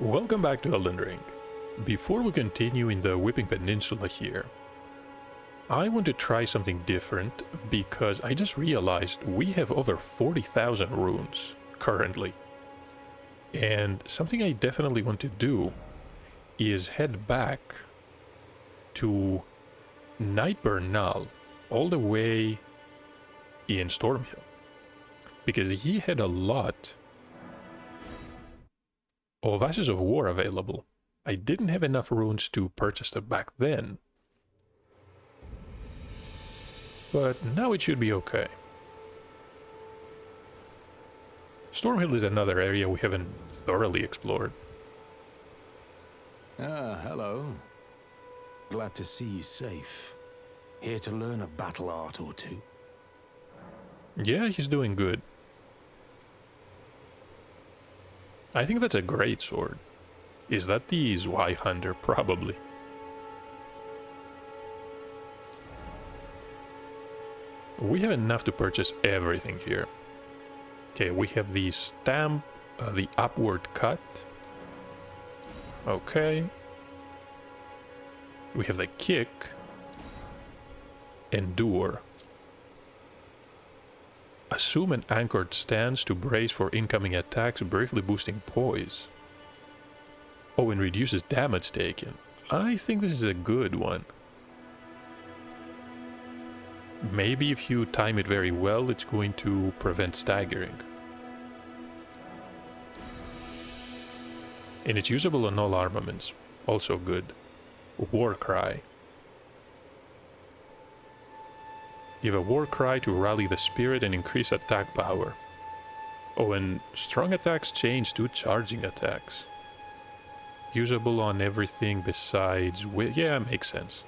Welcome back to Elden Ring. Before we continue in the Whipping Peninsula here, I want to try something different because I just realized we have over 40,000 runes currently. And something I definitely want to do is head back to Nightburn Null all the way in Stormhill, because he had a lot of Ashes of War available. I didn't have enough runes to purchase them back then, but now it should be okay. Stormhill is another area we haven't thoroughly explored. Ah, hello. Glad to see you safe. Here to learn a battle art or two. Yeah, he's doing good. I think that's a great sword. Is that the Zweihander? Probably. We have enough to purchase everything here. Okay, we have the stamp, the upward cut. Okay. We have the kick. Endure. Assume an anchored stance to brace for incoming attacks, briefly boosting poise. Oh, and reduces damage taken. I think this is a good one. Maybe if you time it very well, it's going to prevent staggering. And it's usable on all armaments. Also good. War Cry. Give a war cry to rally the spirit and increase attack power. Oh, and strong attacks change to charging attacks. Usable on everything besides yeah, makes sense.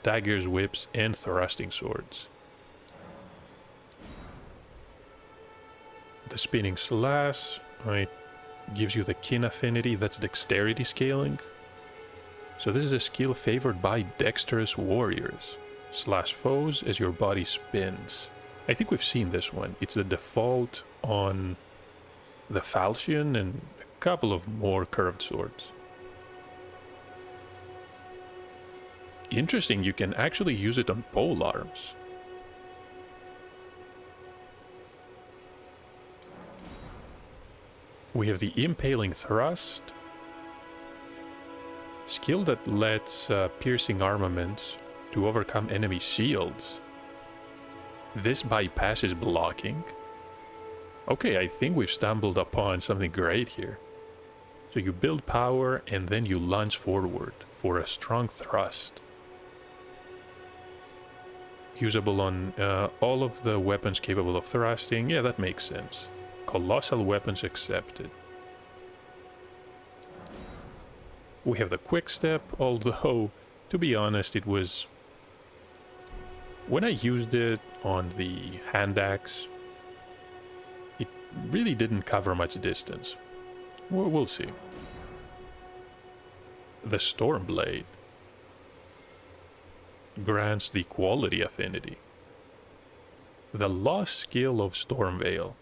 Daggers, whips, and thrusting swords. The spinning slash, it gives you the kin affinity, that's dexterity scaling. So this is a skill favored by dexterous warriors. Slash foes as your body spins. I think we've seen this one. It's the default on the falchion and a couple of more curved swords. Interesting, you can actually use it on pole arms. We have the Impaling Thrust. Skill that lets piercing armaments to overcome enemy shields. This bypasses blocking. Okay, I think we've stumbled upon something great here. So you build power and then you lunge forward for a strong thrust. Usable on all of the weapons capable of thrusting. Yeah, that makes sense. Colossal weapons accepted. We have the quick step, although, to be honest, it was... When I used it on the hand axe, it really didn't cover much distance. We'll see. The Stormblade grants the quality affinity. The lost skill of Stormveil.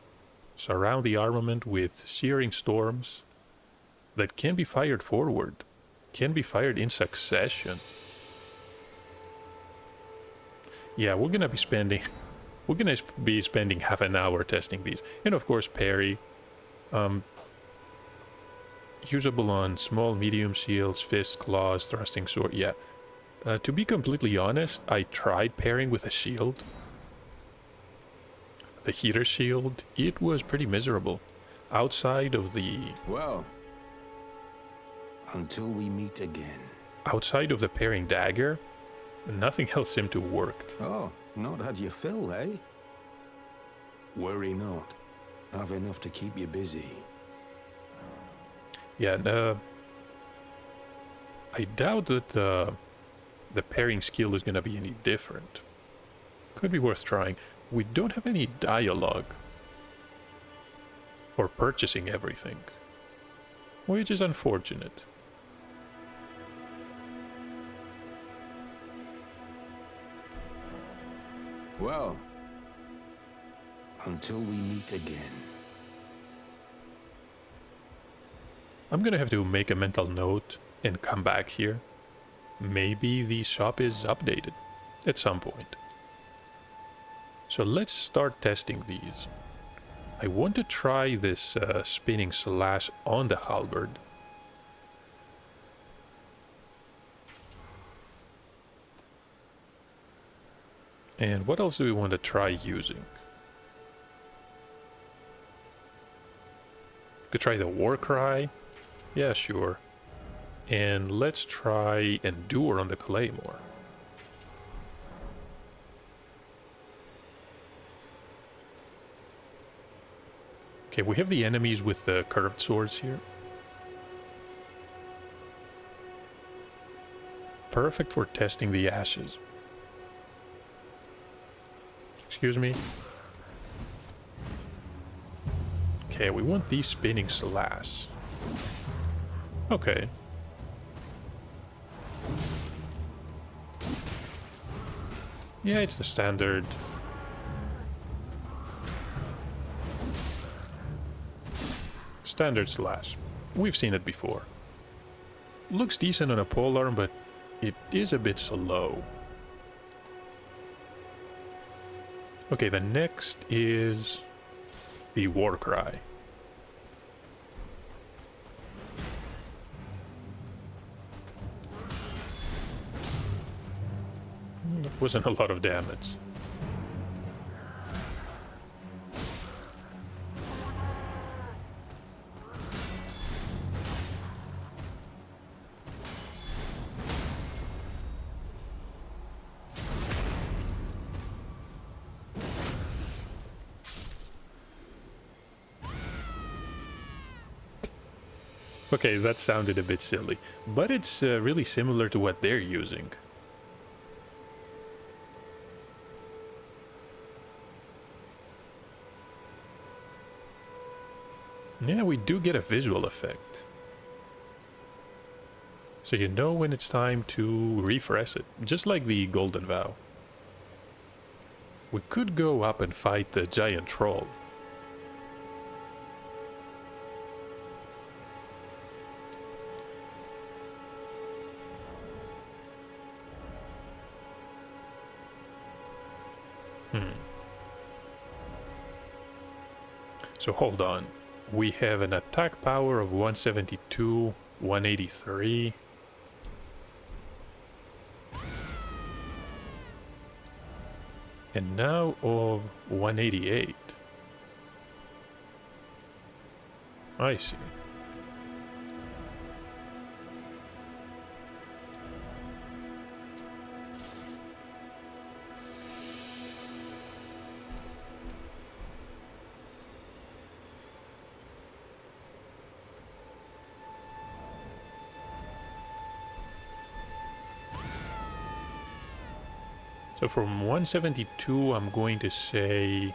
Surround the armament with searing storms that can be fired forward, can be fired in succession. Yeah, we're gonna be spending half an hour testing these. And of course parry. Usable on small, medium shields, fists, claws, thrusting sword. Yeah. To be completely honest, I tried parrying with a shield. The heater shield, it was pretty miserable. Outside of the... Well, until we meet again. Outside of the parrying dagger, nothing else seemed to work. Oh, not had your fill, eh? Worry not. Have enough to keep you busy. Yeah, I doubt that the parrying skill is gonna be any different. Could be worth trying. We don't have any dialogue for purchasing everything, which is unfortunate. Well, until we meet again. I'm gonna have to make a mental note and come back here. Maybe the shop is updated at some point. So let's start testing these. I want to try this spinning slash on the halberd. And what else do we want to try using? Could try the war cry. Yeah, sure. And let's try endure on the claymore. Okay, we have the enemies with the curved swords here. Perfect for testing the ashes. Excuse me. Okay, we want these spinning slash. Okay. Yeah, it's the standard. Standard slash. We've seen it before. Looks decent on a polearm, but it is a bit slow. Okay, the next is the war cry. That wasn't a lot of damage. Okay, that sounded a bit silly, but it's really similar to what they're using. Yeah, we do get a visual effect. So you know when it's time to refresh it, just like the Golden Vow. We could go up and fight the giant troll. So hold on. We have an attack power of 172, 183. And now of 188. I see. So from 172, I'm going to say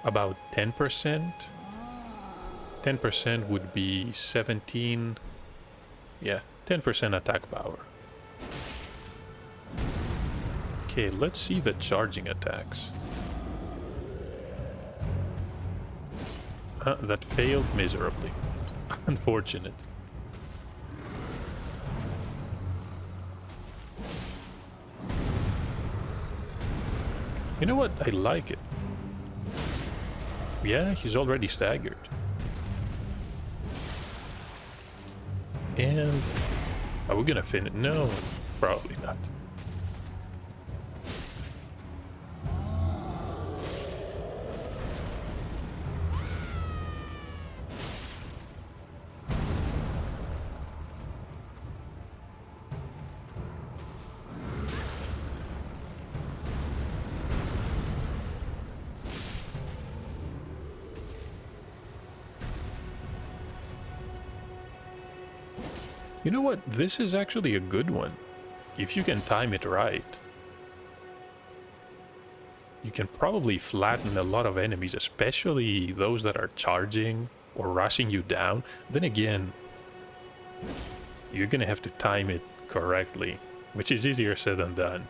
about 10%. 10% would be 17. Yeah, 10% attack power. Okay, let's see the charging attacks. That failed miserably. Unfortunate. You know what? I like it. Yeah, he's already staggered. And are we gonna finish? No, probably not. You know what? This is actually a good one. If you can time it right, you can probably flatten a lot of enemies, especially those that are charging or rushing you down. Then again, you're gonna have to time it correctly, which is easier said than done.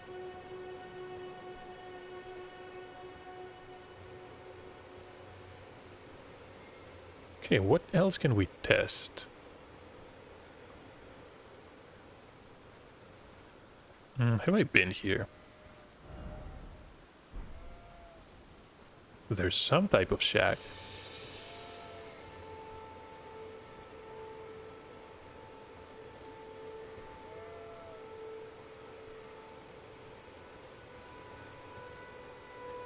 Okay, what else can we test? Have I been here? There's some type of shack.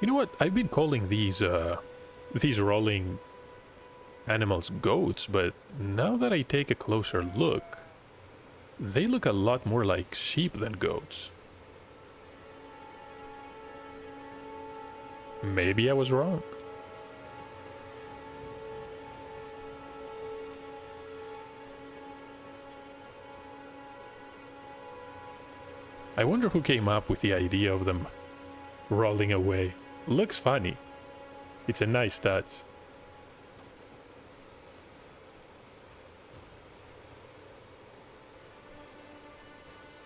You know what? I've been calling these rolling animals goats, but now that I take a closer look, they look a lot more like sheep than goats. Maybe I was wrong. I wonder who came up with the idea of them rolling away. Looks funny. It's a nice touch.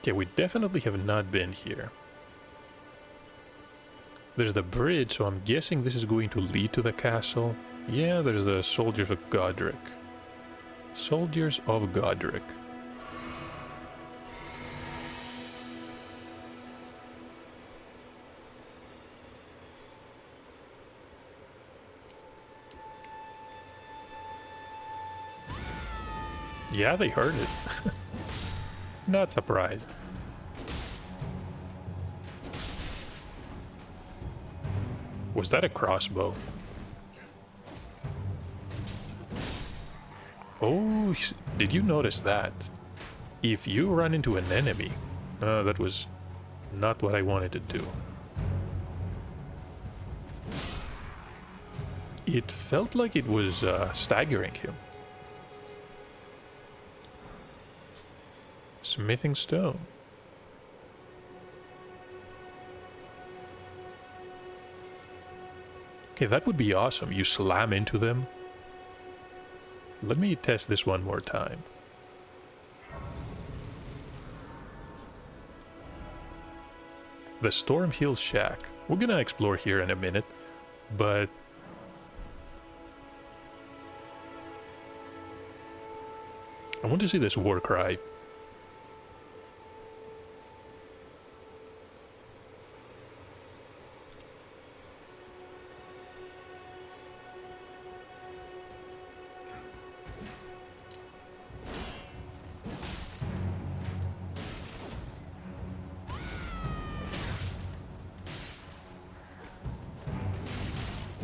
Okay, we definitely have not been here. There's the bridge, so I'm guessing this is going to lead to the castle. Yeah, there's the Soldiers of Godric. Soldiers of Godric. Yeah, they heard it. Not surprised. Was that a crossbow? Oh, did you notice that? If you run into an enemy... that was not what I wanted to do. It felt like it was staggering him. Smithing stone. Okay, that would be awesome. You slam into them. Let me test this one more time. The Stormhill Shack. We're gonna explore here in a minute, but... I want to see this war cry.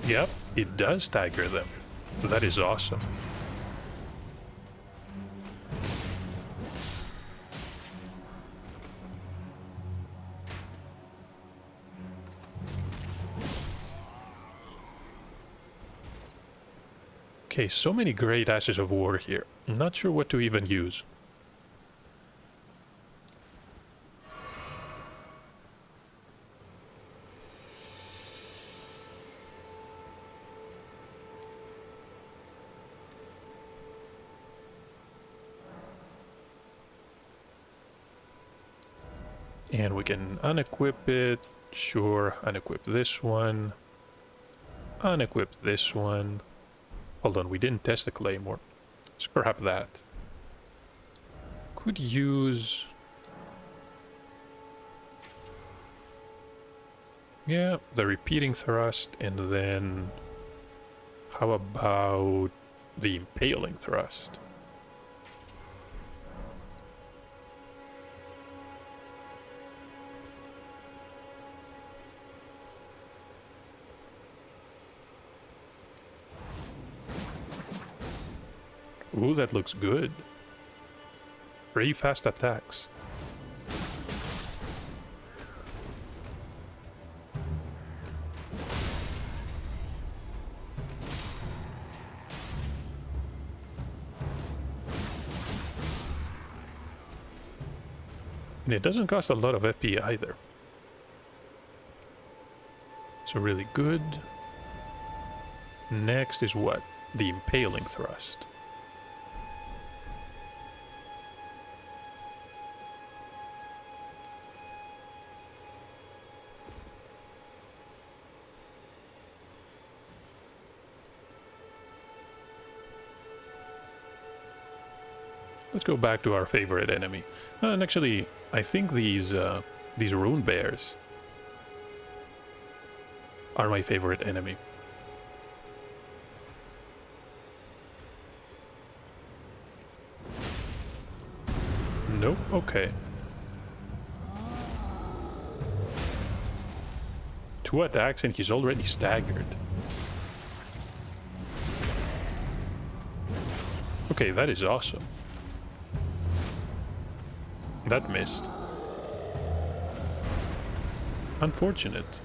Yep, it does stagger them. That is awesome. Okay, so many great ashes of war here. I'm not sure what to even use. And we can unequip it. Sure, unequip this one. Unequip this one. Hold on, we didn't test the claymore. Scrap that. Could use... yeah, the repeating thrust, and then... how about the impaling thrust? Ooh, that looks good. Pretty fast attacks. And it doesn't cost a lot of FP either. So really good. Next is what? The impaling thrust. Let's go back to our favorite enemy. And actually, I think these These rune bears are my favorite enemy. Nope, okay. 2 attacks and he's already staggered. Okay, that is awesome. That missed. Unfortunate.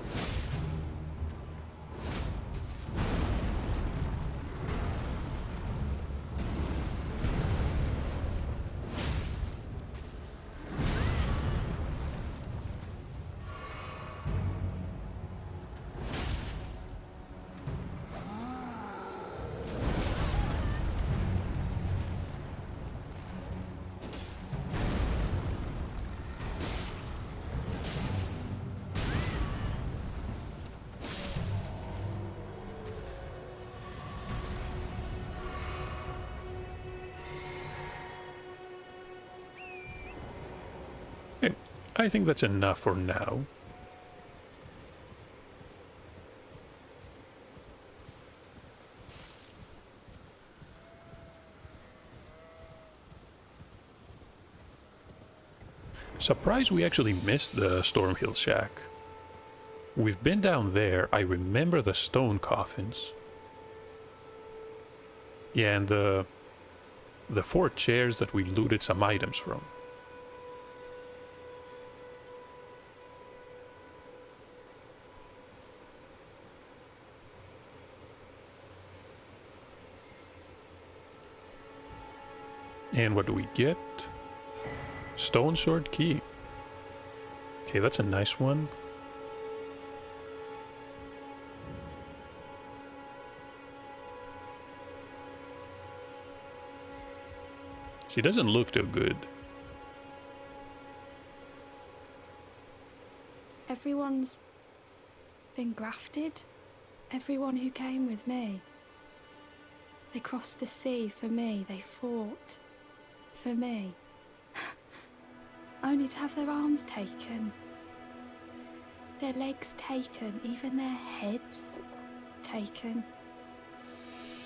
I think that's enough for now. Surprised we actually missed the Stormhill shack. We've been down there, I remember the stone coffins. Yeah, and the 4 chairs that we looted some items from. And what do we get? Stone sword key. Okay, that's a nice one. She doesn't look too good. Everyone's been grafted. Everyone who came with me. They crossed the sea for me. They fought for me. Only to have their arms taken. Their legs taken. Even their heads taken.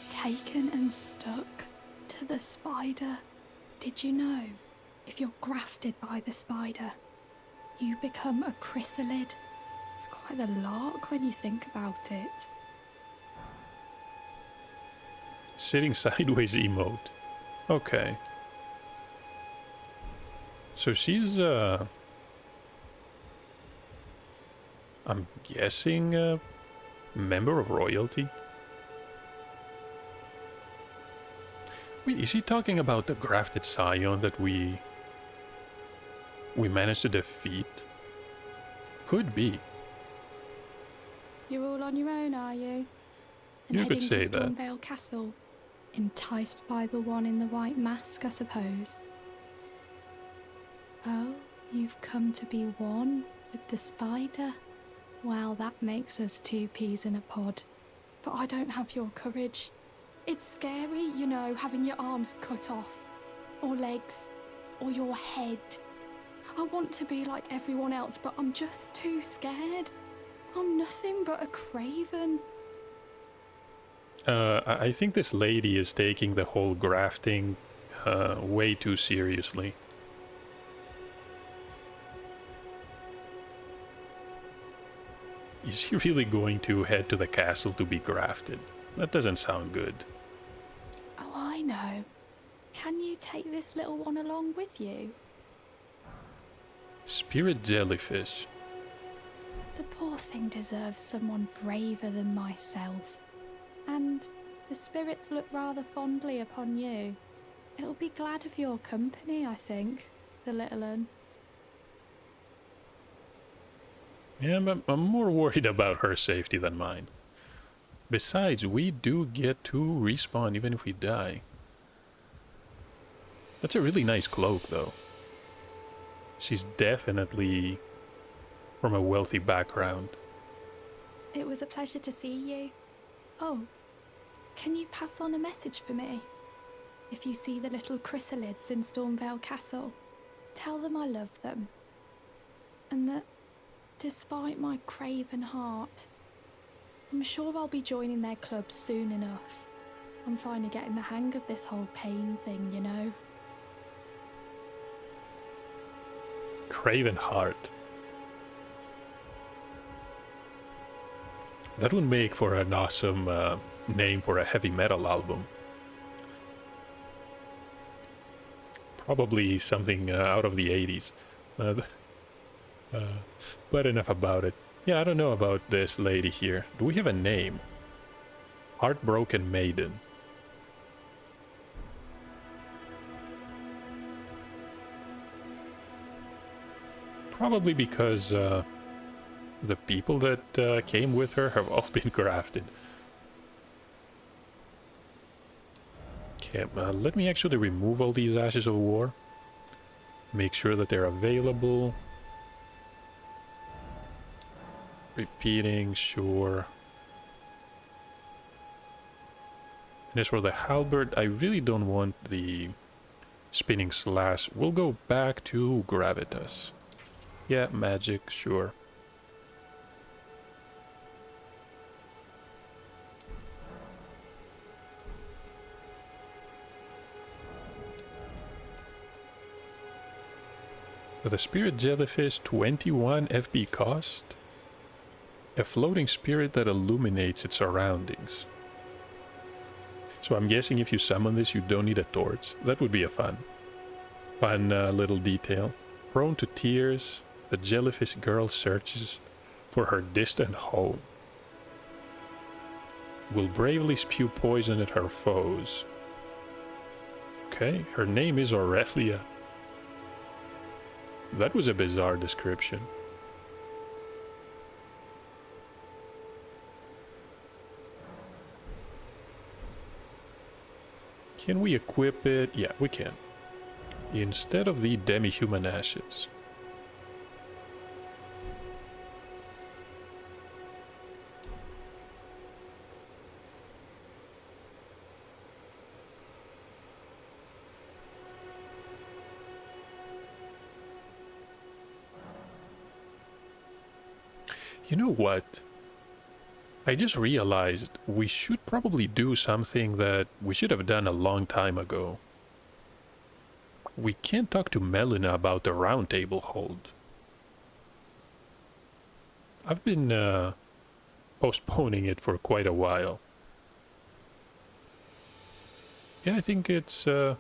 Taken and stuck to the spider. Did you know? If you're grafted by the spider, you become a chrysalid. It's quite a lark when you think about it. Sitting sideways emote. Okay. So she's, I'm guessing a member of royalty? Wait, is he talking about the grafted scion that we managed to defeat? Could be. You're all on your own, are you? And You could heading say to that. Stormvale Castle? Enticed by the one in the white mask, I suppose. Oh, you've come to be one with the spider? Well, that makes us 2 peas in a pod. But I don't have your courage. It's scary, you know, having your arms cut off. Or legs. Or your head. I want to be like everyone else, but I'm just too scared. I'm nothing but a craven. I think this lady is taking the whole grafting way too seriously. Is he really going to head to the castle to be grafted? That doesn't sound good. Oh, I know. Can you take this little one along with you? Spirit jellyfish. The poor thing deserves someone braver than myself. And the spirits look rather fondly upon you. It'll be glad of your company, I think, the little un. Yeah, but I'm more worried about her safety than mine. Besides, we do get to respawn even if we die. That's a really nice cloak, though. She's definitely from a wealthy background. It was a pleasure to see you. Oh, can you pass on a message for me? If you see the little chrysalids in Stormvale Castle, tell them I love them. and that despite my craven heart, I'm sure I'll be joining their club soon enough. I'm finally getting the hang of this whole pain thing, you know? Craven Heart. That would make for an awesome name for a heavy metal album. Probably something out of the 80s. But enough about it. Yeah, I don't know about this lady here. Do we have a name? Heartbroken Maiden. Probably because the people that came with her have all been grafted. Okay, let me actually remove all these Ashes of War. Make sure that they're available. Repeating, sure. And as for the halberd, I really don't want the spinning slash. We'll go back to Gravitas. Yeah, magic, sure. With a spirit jellyfish, 21 FP cost. A floating spirit that illuminates its surroundings. So I'm guessing if you summon this, you don't need a torch. That would be a fun little detail. Prone to tears, the jellyfish girl searches for her distant home. Will bravely spew poison at her foes. Okay, her name is Aurelia. That was a bizarre description. Can we equip it? Yeah, we can. Instead of the demi-human ashes. You know what? I just realized we should probably do something that we should have done a long time ago. We can't talk to Melina about the Roundtable hold. I've been postponing it for quite a while. Yeah, I think it's a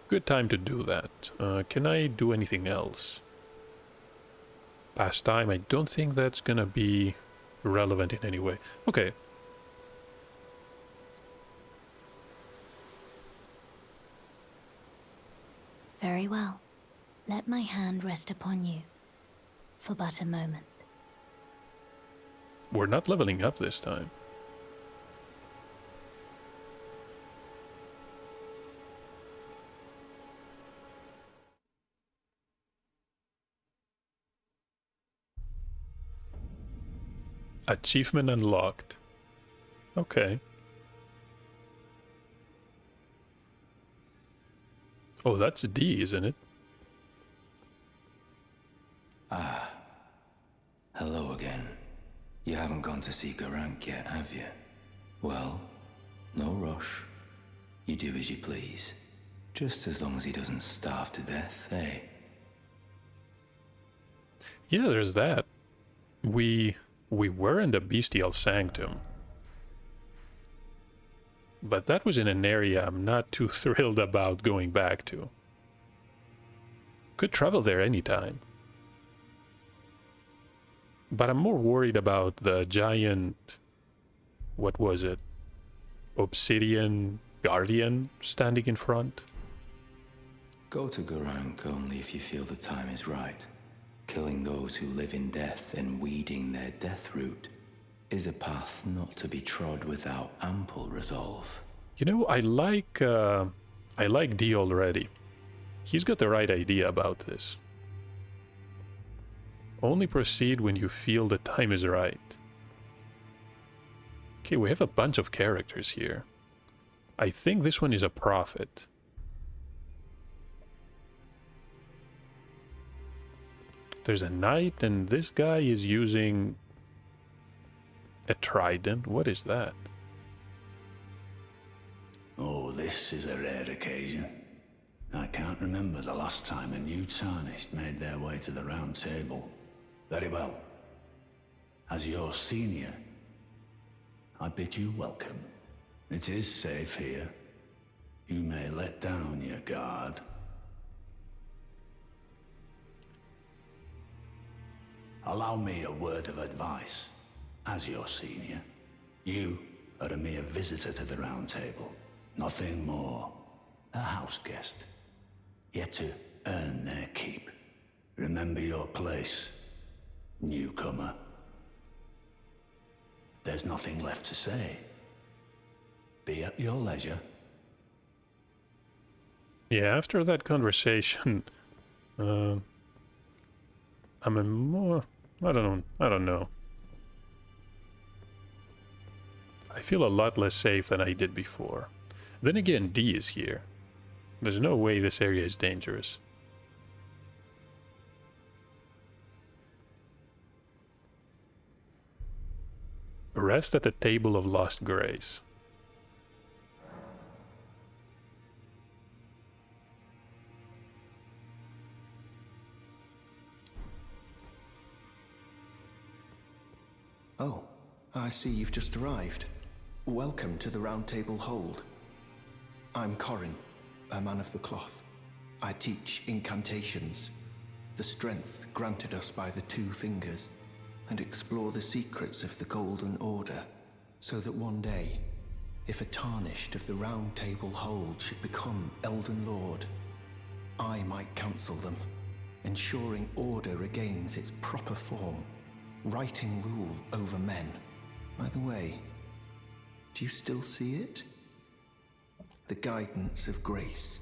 good time to do that. Can I do anything else? Pastime, I don't think that's gonna be relevant in any way. Okay. Very well. Let my hand rest upon you for but a moment. We're not leveling up this time. Achievement unlocked. Okay. Oh, that's D, isn't it? Ah. Hello again. You haven't gone to see Garank yet, have you? Well, no rush. You do as you please. Just as long as he doesn't starve to death, eh? Yeah, there's that. We were in the Bestial Sanctum. But that was in an area I'm not too thrilled about going back to. Could travel there anytime. But I'm more worried about the giant... what was it? Obsidian Guardian standing in front? Go to Garank only if you feel the time is right. Killing those who live in death and weeding their death root is a path not to be trod without ample resolve. You know, I like D already. He's got the right idea about this. Only proceed when you feel the time is right. Okay, we have a bunch of characters here. I think this one is a prophet. There's a knight, and this guy is using a trident. What is that? Oh, this is a rare occasion. I can't remember the last time a new tarnished made their way to the round table. Very well. As your senior, I bid you welcome. It is safe here. You may let down your guard. Allow me a word of advice. As your senior, you are a mere visitor to the round table. Nothing more. A house guest. Yet to earn their keep. Remember your place, newcomer. There's nothing left to say. Be at your leisure. Yeah, after that conversation, I'm a more... I don't know. I feel a lot less safe than I did before. Then again, D is here. There's no way this area is dangerous. Rest at the table of lost grace. Oh, I see you've just arrived. Welcome to the Roundtable Hold. I'm Corin, a man of the cloth. I teach incantations, the strength granted us by the Two Fingers, and explore the secrets of the Golden Order, so that one day, if a tarnished of the Roundtable Hold should become Elden Lord, I might counsel them, ensuring order regains its proper form, righting rule over men. By the way, do you still see it? The guidance of grace.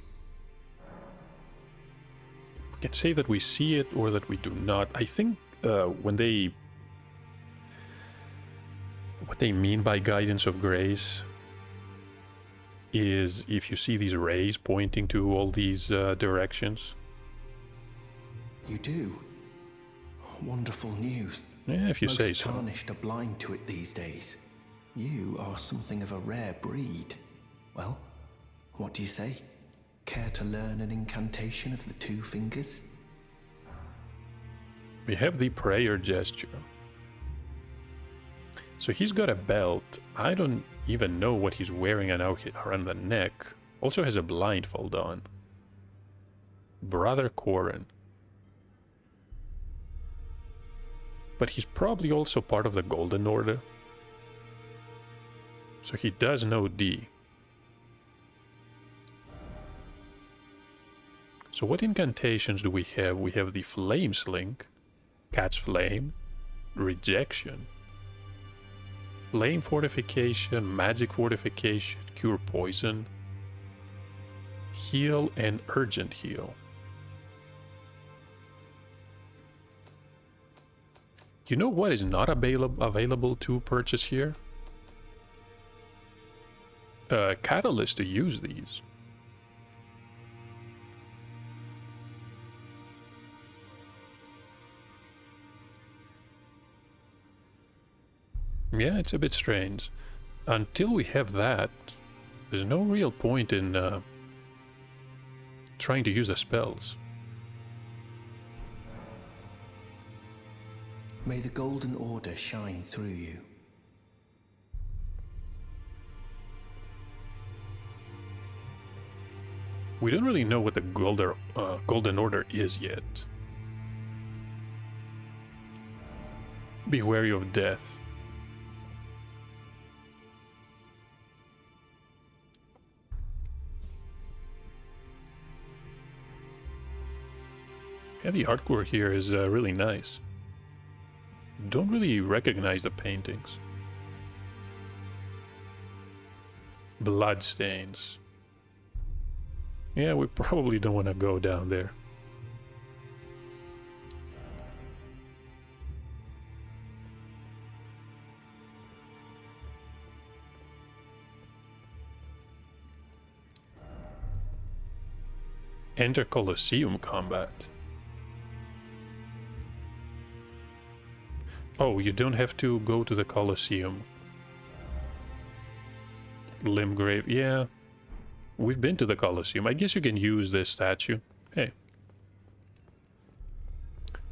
We can say that we see it or that we do not. I think what they mean by guidance of grace is if you see these rays pointing to all these directions. You do? Wonderful news. Yeah, if you say Most so. tarnished are blind to it these days. You are something of a rare breed. Well, what do you say? Care to learn an incantation of the Two Fingers? We have the prayer gesture. So he's got a belt. I don't even know what he's wearing around the neck. Also has a blindfold on. Brother Corin. But he's probably also part of the Golden Order. So he does know D. So what incantations do we have? We have the Flame Sling, Catch Flame, Rejection, Flame Fortification, Magic Fortification, Cure Poison, Heal, and Urgent Heal. You know what is not available to purchase here? Catalyst to use these. Yeah, it's a bit strange. Until we have that, there's no real point in trying to use the spells. May the Golden Order shine through you. We don't really know what the Golden Order is yet. Be wary of death. Yeah, the artwork here is really nice. Don't really recognize the paintings. Bloodstains. Yeah, we probably don't want to go down there. Enter Colosseum combat. Oh, you don't have to go to the Colosseum. Limgrave, yeah. We've been to the Colosseum. I guess you can use this statue. Hey.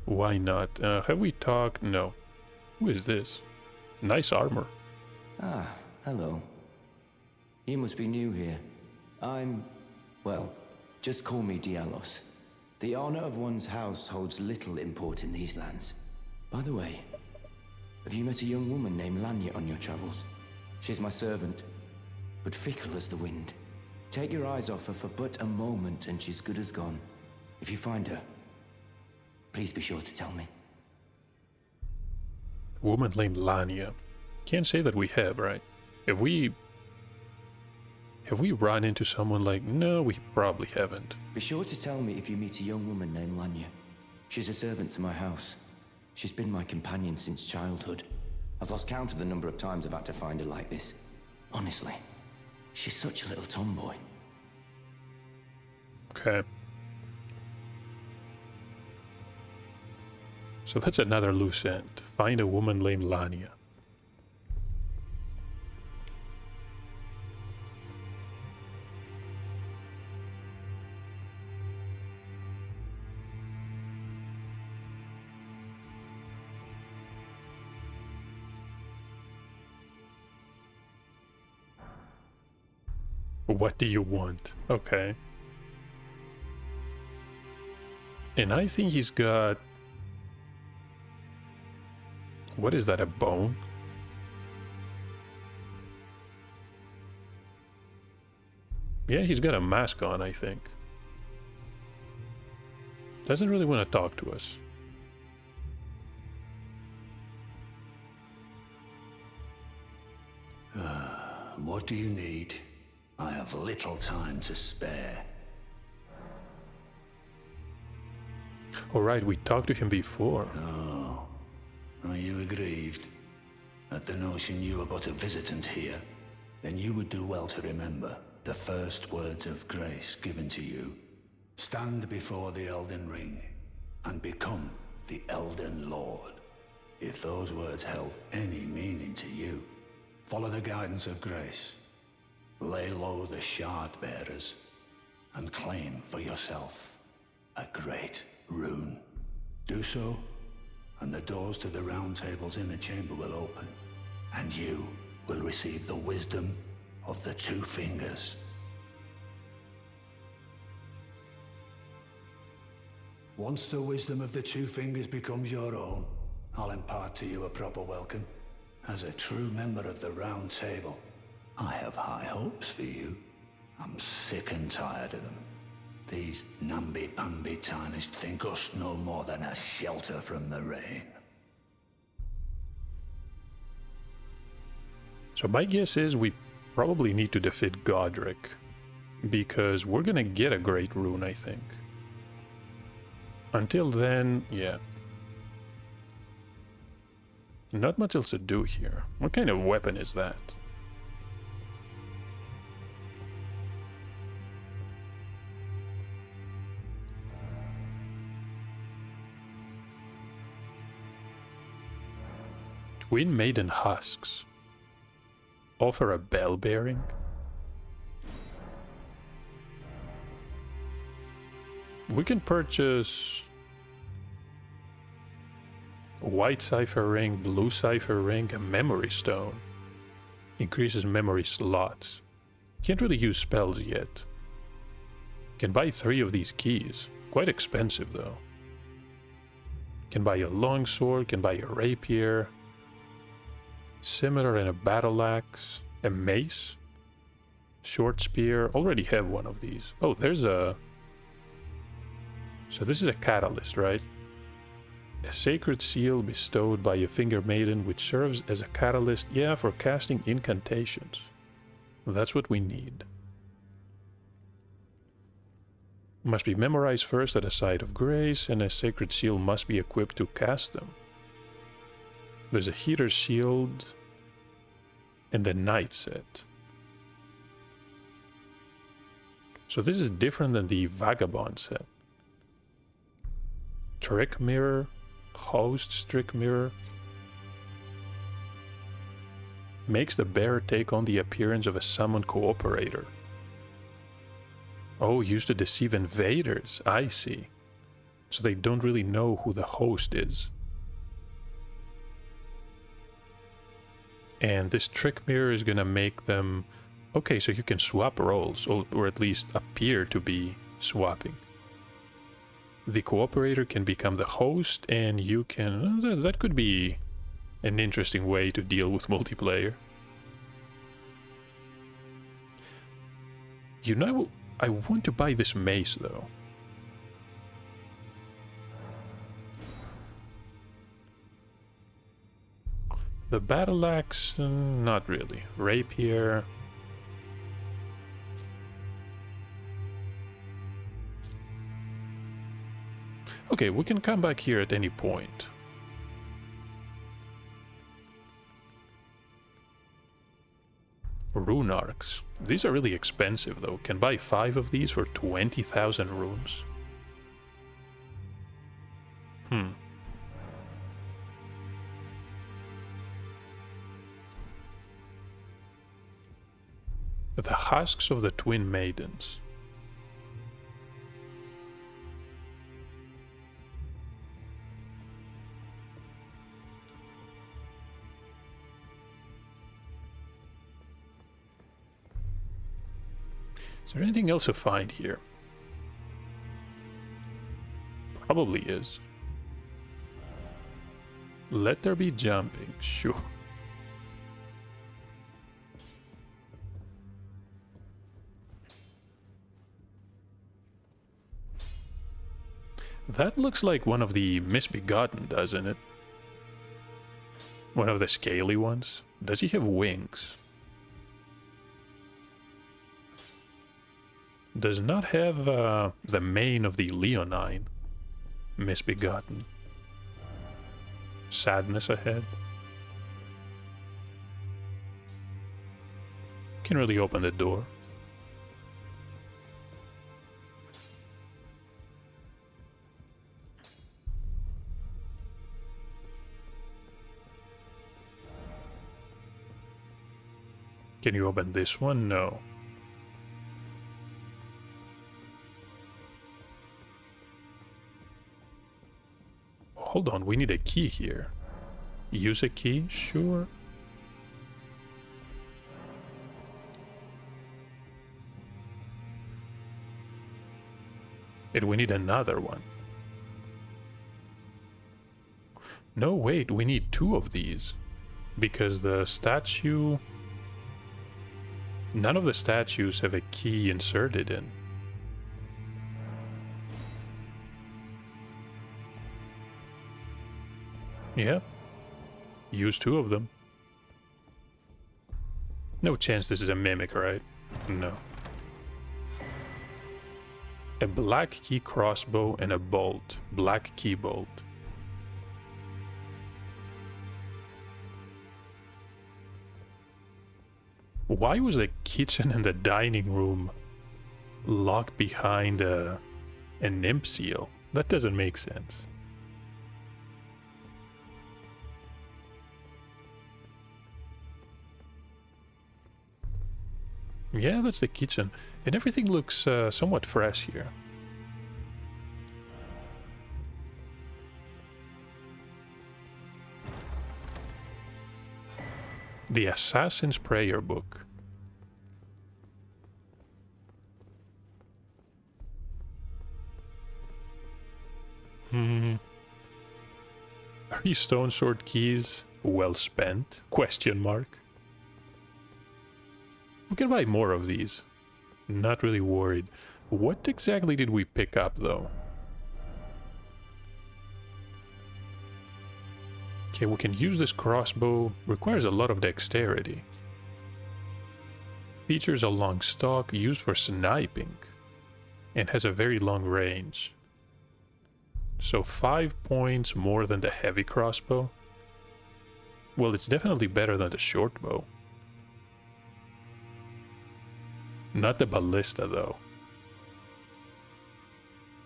Why not? Have we talked? No. Who is this? Nice armor. Ah, hello. You must be new here. Well, just call me Dialos. The honor of one's house holds little import in these lands. By the way, have you met a young woman named Lanya on your travels? She's my servant, but fickle as the wind. Take your eyes off her for but a moment and she's good as gone. If you find her, please be sure to tell me. Woman named Lanya. Can't say that we have, right? Have we run into someone like... No, we probably haven't. Be sure to tell me if you meet a young woman named Lanya. She's a servant to my house. She's been my companion since childhood. I've lost count of the number of times I've had to find her like this. Honestly, she's such a little tomboy. Okay. So that's another loose end. Find a woman named Lanya. What do you want? Okay. And I think he's got... What is that, a bone? Yeah, he's got a mask on, I think. Doesn't really want to talk to us. What do you need? I have little time to spare. Alright, we talked to him before. Oh, are you aggrieved at the notion you are but a visitant here? Then you would do well to remember the first words of grace given to you. Stand before the Elden Ring and become the Elden Lord. If those words held any meaning to you, follow the guidance of grace. Lay low the shard bearers and claim for yourself a great rune. Do so, and the doors to the Roundtable's inner chamber will open, and you will receive the wisdom of the Two Fingers. Once the wisdom of the Two Fingers becomes your own, I'll impart to you a proper welcome. As a true member of the Round Table, I have high hopes for you. I'm sick and tired of them. These namby-pamby tarnished think us no more than a shelter from the rain. So my guess is we probably need to defeat Godric, because we're gonna get a great rune, I think. Until then, yeah. Not much else to do here. What kind of weapon is that? Twin Maiden Husks. Offer a bell bearing? We can purchase a white cipher ring, blue cipher ring, a memory stone. Increases memory slots. Can't really use spells yet. Can buy 3 of these keys. Quite expensive though. Can buy a longsword, can buy a rapier. Scimitar and a battle axe. A mace. Short spear. Already have one of these. Oh, there's a... So this is a catalyst, right? A sacred seal bestowed by a finger maiden which serves as a catalyst, yeah, for casting incantations. That's what we need. Must be memorized first at a site of grace, and a sacred seal must be equipped to cast them. There's a heater shield and the knight set. So this is different than the vagabond set. Trick mirror, host trick mirror. Makes the bearer take on the appearance of a summoned cooperator. Oh, used to deceive invaders. I see. So they don't really know who the host is. And this trick mirror is gonna make them... Okay, so you can swap roles, or at least appear to be swapping. The cooperator can become the host, and you can... That could be an interesting way to deal with multiplayer. You know, I want to buy this mace, though. The battle axe, not really. Rapier. Okay, we can come back here at any point. Rune arcs. These are really expensive, though. Can buy 5 of these for 20,000 runes. The husks of the Twin Maidens. Is there anything else to find here? Probably is. Let there be jumping, sure. That looks like one of the Misbegotten, doesn't it? One of the scaly ones. Does he have wings? Does not have the mane of the Leonine. Misbegotten. Sadness ahead. Can really open the door. Can you open this one? No. Hold on, we need a key here. Use a key? Sure. And we need another one. No, wait, we need 2 of these. Because the statue... None of the statues have a key inserted in. Yeah. Use 2 of them. No chance this is a mimic, right? No. A black key crossbow and a bolt. Black key bolt. Why was the kitchen and the dining room locked behind a nymph seal? That doesn't make sense. Yeah, that's the kitchen. And everything looks somewhat fresh here. The Assassin's Prayer Book. Are these stone sword keys well spent? Question mark. We can buy more of these. Not really worried. What exactly did we pick up, though? Okay, we can use this crossbow. Requires a lot of dexterity. Features a long stock used for sniping. And has a very long range. So 5 points more than the heavy crossbow. Well, it's definitely better than the short bow. Not the ballista, though.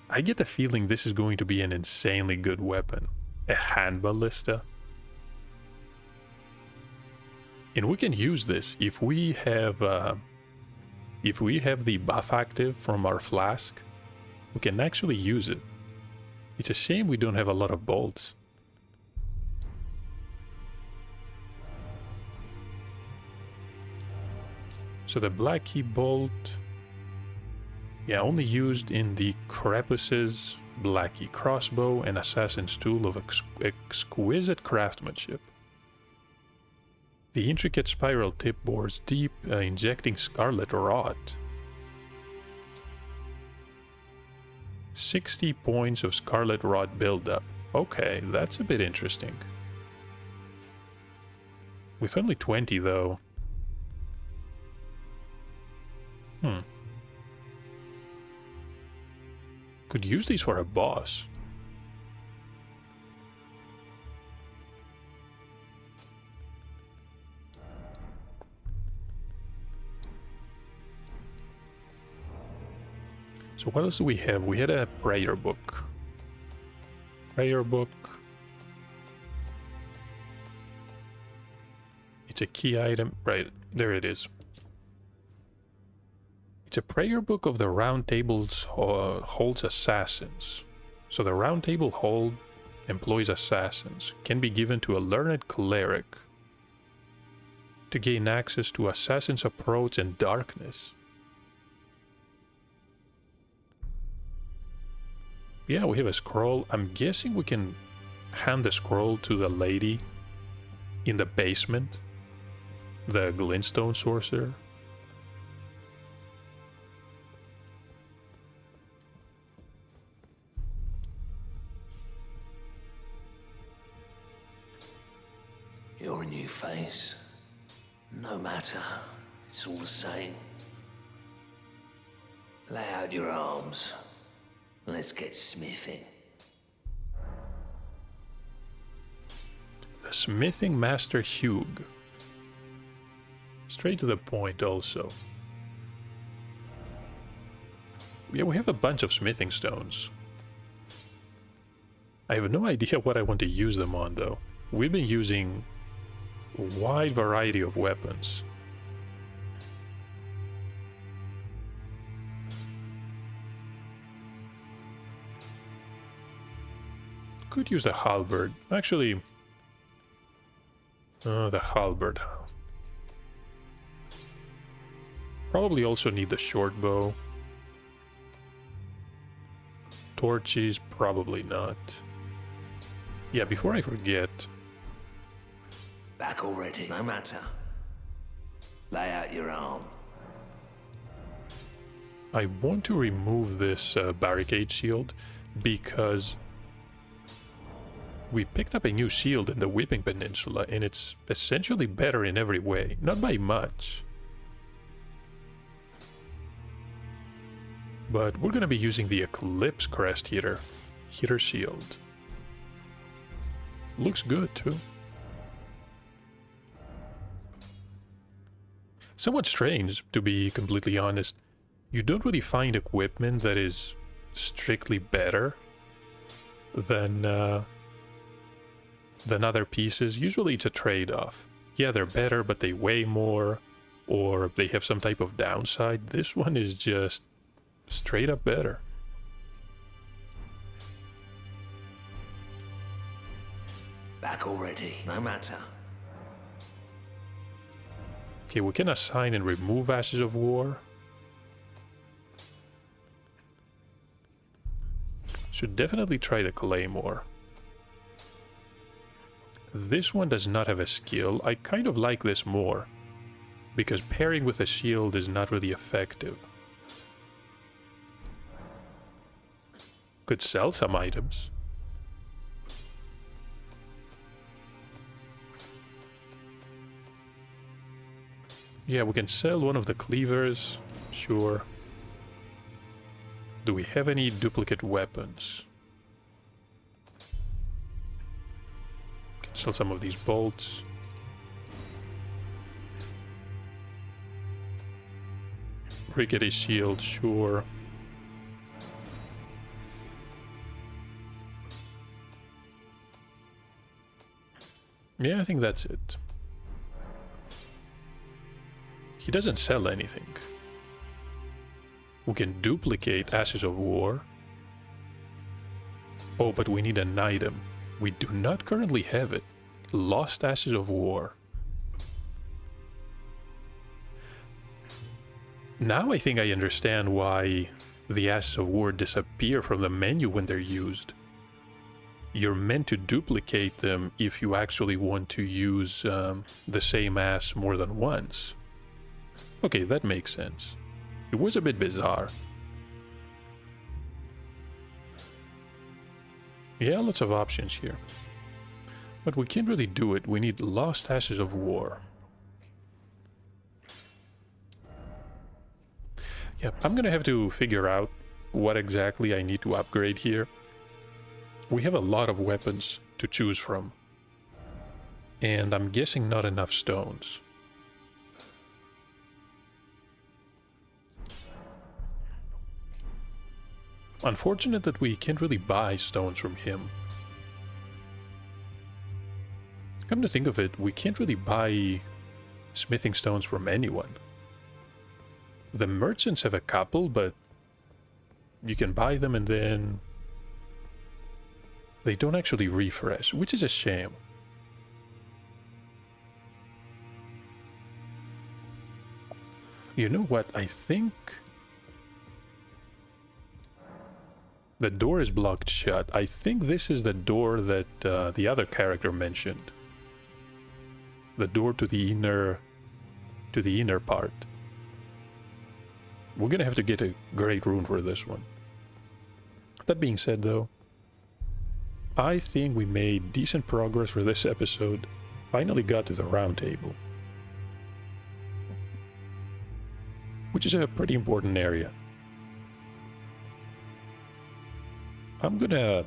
I get the feeling this is going to be an insanely good weapon. A hand ballista. And we can use this if we have the buff active from our flask. We can actually use it. It's a shame we don't have a lot of bolts. So the black key bolt, yeah, only used in the crevices, black key crossbow, and assassin's tool of exquisite craftsmanship. The intricate spiral tip bores deep, injecting scarlet rot. 60 points of scarlet rot buildup. Okay, that's a bit interesting. With only 20 though. Could use these for a boss. So what else do we have? We had a prayer book. Prayer book. It's a key item. Right, there it is. It's a prayer book of the Roundtable's holds assassins. So the Roundtable hold employs assassins. Can be given to a learned cleric to gain access to assassin's approach and darkness. Yeah, we have a scroll. I'm guessing we can hand the scroll to the lady in the basement. The glintstone sorcerer. You're a new face. No matter. It's all the same. Lay out your arms. Let's get smithing. The smithing master Hugh. Straight to the point also. Yeah, we have a bunch of smithing stones. I have no idea what I want to use them on though. We've been using a wide variety of weapons. Could use the halberd. Actually, the halberd. Probably also need the short bow. Torches, probably not. Yeah, before I forget. Back already, no matter. Lay out your arm. I want to remove this barricade shield because we picked up a new shield in the Whipping Peninsula and it's essentially better in every way. Not by much. But we're gonna be using the Eclipse Crest Hitter shield. Looks good too. Somewhat strange, to be completely honest. You don't really find equipment that is strictly better than other pieces. Usually it's a trade-off. Yeah, they're better, but they weigh more, or they have some type of downside. This one is just straight up better. Back already, no matter. Okay, we can assign and remove Ashes of War. Should definitely try the Claymore. This one does not have a skill. I kind of like this more, because pairing with a shield is not really effective. Could sell some items. Yeah, we can sell one of the cleavers, sure. Do we have any duplicate weapons? Can sell some of these bolts. Rickety shield, sure. Yeah, I think that's it. he doesn't sell anything. We can duplicate Ashes of War. Oh, but we need an item. We do not currently have it. Lost Ashes of War. Now I think I understand why the Ashes of War disappear from the menu when they're used. You're meant to duplicate them if you actually want to use the same ass more than once. Okay, that makes sense. It was a bit bizarre. Yeah, lots of options here. But we can't really do it. We need Lost Ashes of War. Yeah, I'm gonna have to figure out what exactly I need to upgrade here. We have a lot of weapons to choose from. And I'm guessing not enough stones. Unfortunate that we can't really buy stones from him. Come to think of it, we can't really buy smithing stones from anyone. The merchants have a couple, but you can buy them and then they don't actually refresh, which is a shame. You know what? I think the door is blocked shut. I think this is the door that the other character mentioned. The door to the inner part. We're gonna have to get a great rune for this one. That being said though, I think we made decent progress for this episode. Finally got to the Roundtable, which is a pretty important area. I'm gonna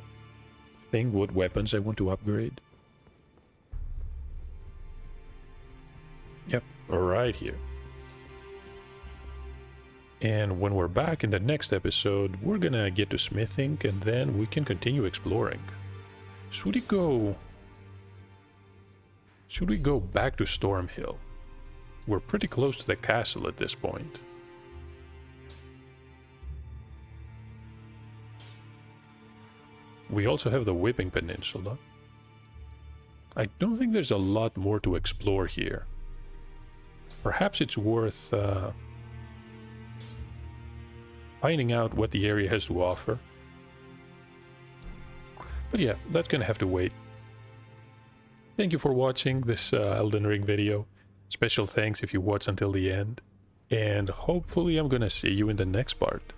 think what weapons I want to upgrade. Yep, right here. And when we're back in the next episode, we're gonna get to smithing and then we can continue exploring. Should we go back to Stormhill? We're pretty close to the castle at this point. We also have the Whipping Peninsula. I don't think there's a lot more to explore here. Perhaps it's worth finding out what the area has to offer. But yeah, that's gonna have to wait. Thank you for watching this Elden Ring video. Special thanks if you watched until the end. And hopefully I'm gonna see you in the next part.